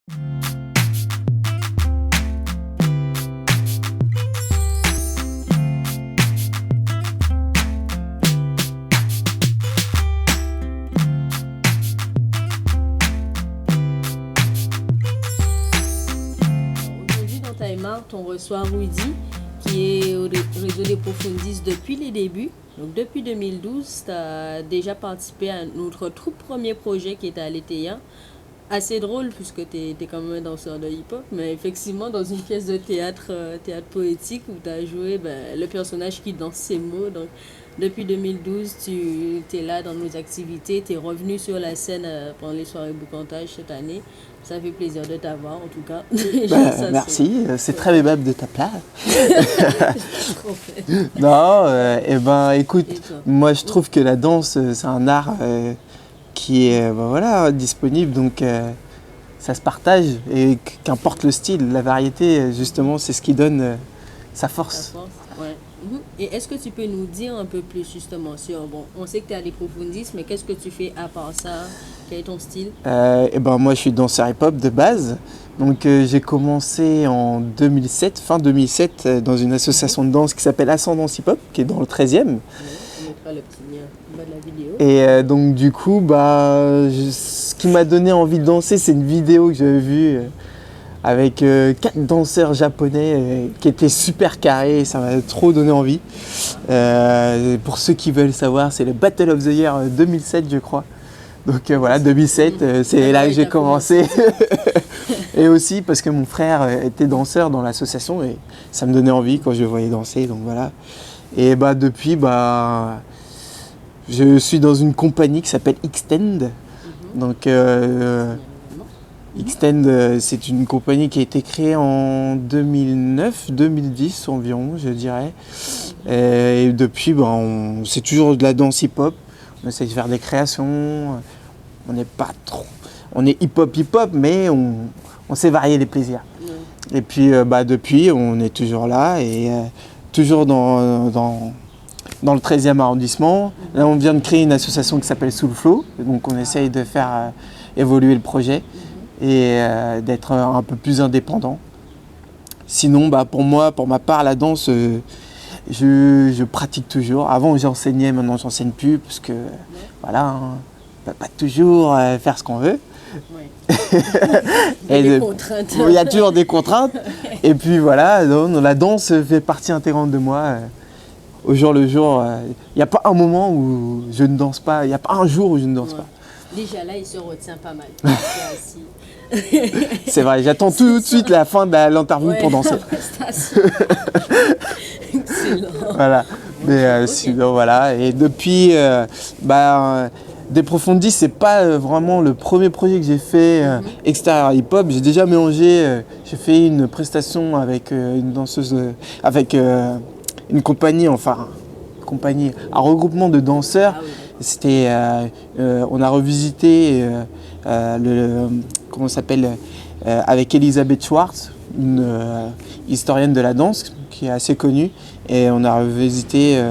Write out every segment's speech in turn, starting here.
Aujourd'hui, dans Time Out, on reçoit Rudy, qui est au réseau des Profondis depuis les débuts. Donc, depuis 2012, tu as déjà participé à notre tout premier projet qui était à l'ETIA. Assez drôle puisque tu es quand même un danseur de hip-hop, mais effectivement, dans une pièce de théâtre, théâtre poétique où tu as joué le personnage qui danse ses mots. Donc, depuis 2012, tu es là dans nos activités, tu es revenu sur la scène pendant les soirées Boucantage cette année. Ça fait plaisir de t'avoir en tout cas. Merci, c'est très aimable de ta part. Non, écoute, moi je trouve que la danse c'est un art qui est disponible, donc ça se partage et qu'importe le style, la variété justement c'est ce qui donne sa force. Ouais. Et est-ce que tu peux nous dire un peu plus justement sur, on sait que tu es à des Profondis, mais qu'est-ce que tu fais à part ça? Quel est ton style? Moi je suis danseur hip-hop de base, donc j'ai commencé en 2007, fin 2007, dans une association de danse qui s'appelle Ascendance Hip-Hop, qui est dans le 13e. On mettra le petit lien en bas de la vidéo. Et donc du coup, ce qui m'a donné envie de danser, c'est une vidéo que j'avais vue avec 4 danseurs japonais qui étaient super carrés, ça m'a trop donné envie. Pour ceux qui veulent savoir, c'est le Battle of the Year 2007 je crois. Donc voilà, 2007, c'est là que j'ai commencé. Et aussi parce que mon frère était danseur dans l'association et ça me donnait envie quand je le voyais danser, donc voilà. Et depuis, je suis dans une compagnie qui s'appelle Xtend. Donc Xtend, c'est une compagnie qui a été créée en 2009-2010 environ, je dirais. Et depuis, c'est toujours de la danse hip-hop. On essaie de faire des créations. On n'est pas trop... On est hip-hop, mais on sait varier les plaisirs. Et puis, depuis, on est toujours là et toujours dans le 13e arrondissement. Là, on vient de créer une association qui s'appelle Soulflow. Donc, on essaye de faire évoluer le projet et d'être un peu plus indépendant. Sinon, pour ma part, la danse, je pratique toujours. Avant, j'enseignais, maintenant, j'enseigne plus parce que, on ne peut pas toujours faire ce qu'on veut. Oui. Il y a toujours des contraintes. Et puis voilà, la danse fait partie intégrante de moi. Au jour le jour, il n'y a pas un moment où je ne danse pas, il n'y a pas un jour où je ne danse pas. Déjà là, il se retient pas mal. C'est vrai, j'attends tout de suite la fin de l'interview pour danser. Excellent. Voilà, mais sinon voilà, et depuis, des Profondis, c'est pas vraiment le premier projet que j'ai fait extérieur hip-hop. J'ai déjà mélangé, j'ai fait une prestation avec une danseuse, avec une compagnie, un regroupement de danseurs. C'était, on a revisité avec Elisabeth Schwartz, une historienne de la danse qui est assez connue, et on a revisité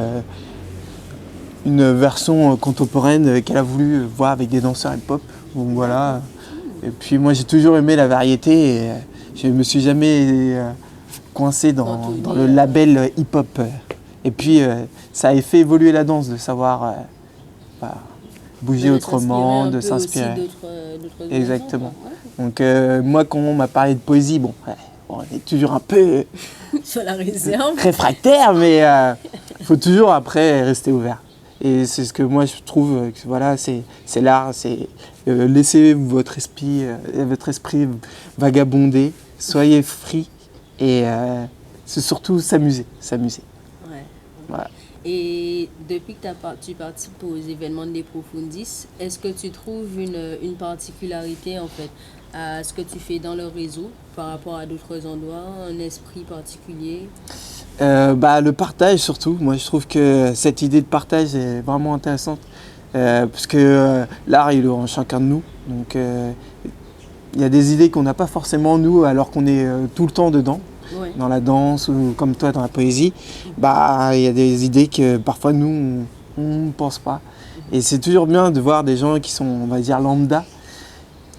une version contemporaine qu'elle a voulu voir avec des danseurs hip-hop. Donc voilà. Et puis moi j'ai toujours aimé la variété et je ne me suis jamais coincé dans le label hip-hop. Et puis ça a fait évoluer la danse de savoir bouger autrement, de s'inspirer. Exactement. Donc moi quand on m'a parlé de poésie, on est toujours un peu sur la réserve, réfractaire, mais il faut toujours après rester ouvert. Et c'est ce que moi je trouve, c'est l'art, c'est laissez votre esprit vagabonder, soyez free et c'est surtout s'amuser. Ouais. Voilà. Et depuis que tu participes aux événements des Profondis, est-ce que tu trouves une particularité en fait à ce que tu fais dans le réseau par rapport à d'autres endroits, un esprit particulier? Le partage surtout. Moi je trouve que cette idée de partage est vraiment intéressante parce que l'art il est en chacun de nous. Donc il y a des idées qu'on n'a pas forcément nous alors qu'on est tout le temps dedans. Ouais. Dans la danse ou comme toi dans la poésie, il y a des idées que parfois nous on ne pense pas. Et c'est toujours bien de voir des gens qui sont, on va dire, lambda,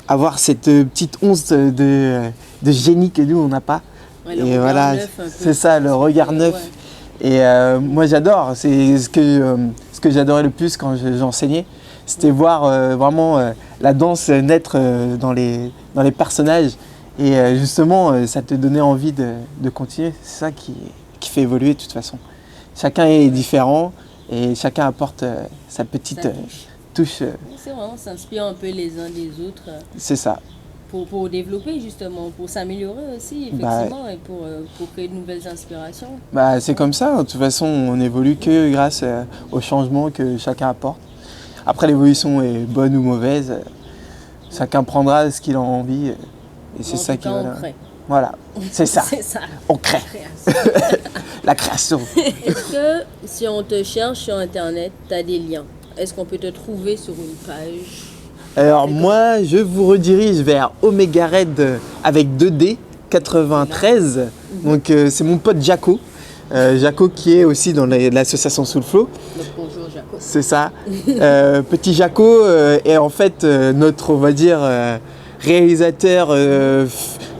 avoir cette petite once de génie que nous, on n'a pas. Ouais, le Et regard voilà, neuf un peu. c'est ça, le regard neuf. Ouais. Et moi, j'adore. C'est ce que j'adorais le plus quand j'enseignais. C'était voir vraiment la danse naître dans les personnages. Et justement, ça te donnait envie de continuer. C'est ça qui fait évoluer de toute façon. Chacun est différent et chacun apporte sa petite touche. C'est vraiment, on s'inspire un peu les uns des autres C'est ça. pour développer justement, pour s'améliorer aussi, effectivement, et pour créer de nouvelles inspirations. Bah, c'est comme ça. De toute façon, on évolue que grâce au changement que chacun apporte. Après, l'évolution est bonne ou mauvaise. Chacun prendra ce qu'il a envie. Et c'est ça qui va. Voilà, c'est ça. C'est ça. On crée. La création. Est-ce que si on te cherche sur Internet, tu as des liens? Est-ce qu'on peut te trouver sur une page? Alors moi, je vous redirige vers Omega Red avec 2D 93. Donc c'est mon pote Jaco. Jaco qui est aussi dans l'association Soulflow. Donc, bonjour Jaco. C'est ça. Petit Jaco est en fait notre, on va dire, réalisateur,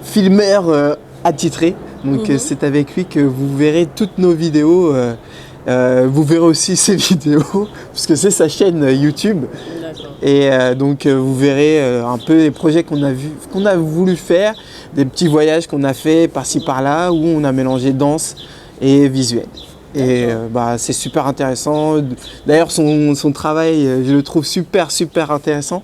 filmeur attitré. Donc c'est avec lui que vous verrez toutes nos vidéos. Vous verrez aussi ses vidéos, parce que c'est sa chaîne YouTube. Et donc vous verrez un peu les projets qu'on a voulu faire, des petits voyages qu'on a fait par-ci par-là, où on a mélangé danse et visuel. Et c'est super intéressant. D'ailleurs son travail, je le trouve super intéressant.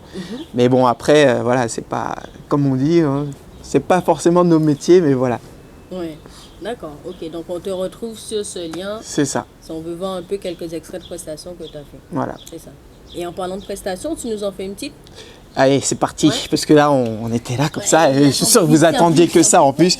Mais bon après, voilà, c'est pas, comme on dit, hein, c'est pas forcément nos métiers, mais voilà. Oui, d'accord, ok. Donc on te retrouve sur ce lien. C'est ça. Si on veut voir un peu quelques extraits de prestations que tu as fait. Voilà. C'est ça. Et en parlant de prestations, tu nous en fais une petite? Allez, c'est parti, parce que là on était là comme ça, et je suis sûr que vous c'est attendiez que ça en plus.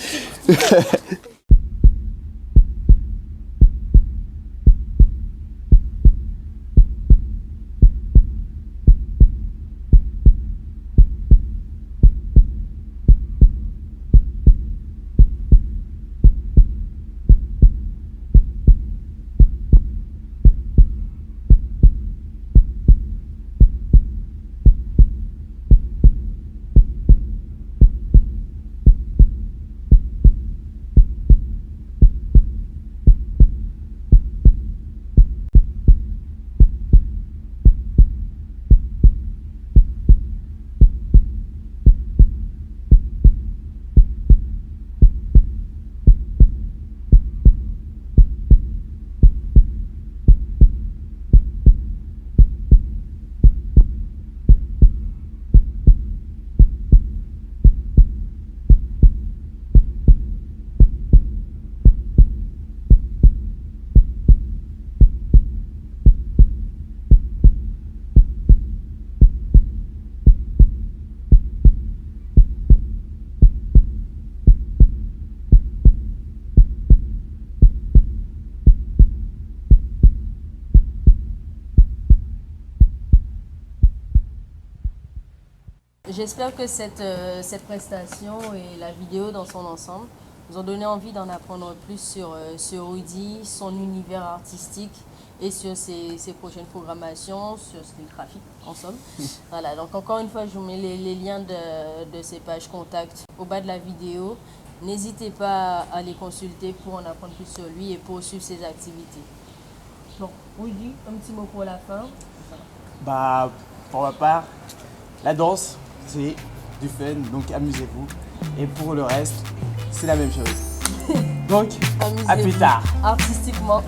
J'espère que cette prestation et la vidéo dans son ensemble vous ont donné envie d'en apprendre plus sur Rudy, son univers artistique et sur ses prochaines programmations, sur ses graphiques en somme. Voilà, donc encore une fois, je vous mets les liens de ses pages contact au bas de la vidéo. N'hésitez pas à les consulter pour en apprendre plus sur lui et poursuivre ses activités. Donc, Rudy, un petit mot pour la fin. Bah, pour ma part, la danse, c'est du fun, donc amusez-vous. Et pour le reste, c'est la même chose. Donc, à plus tard. Artistiquement.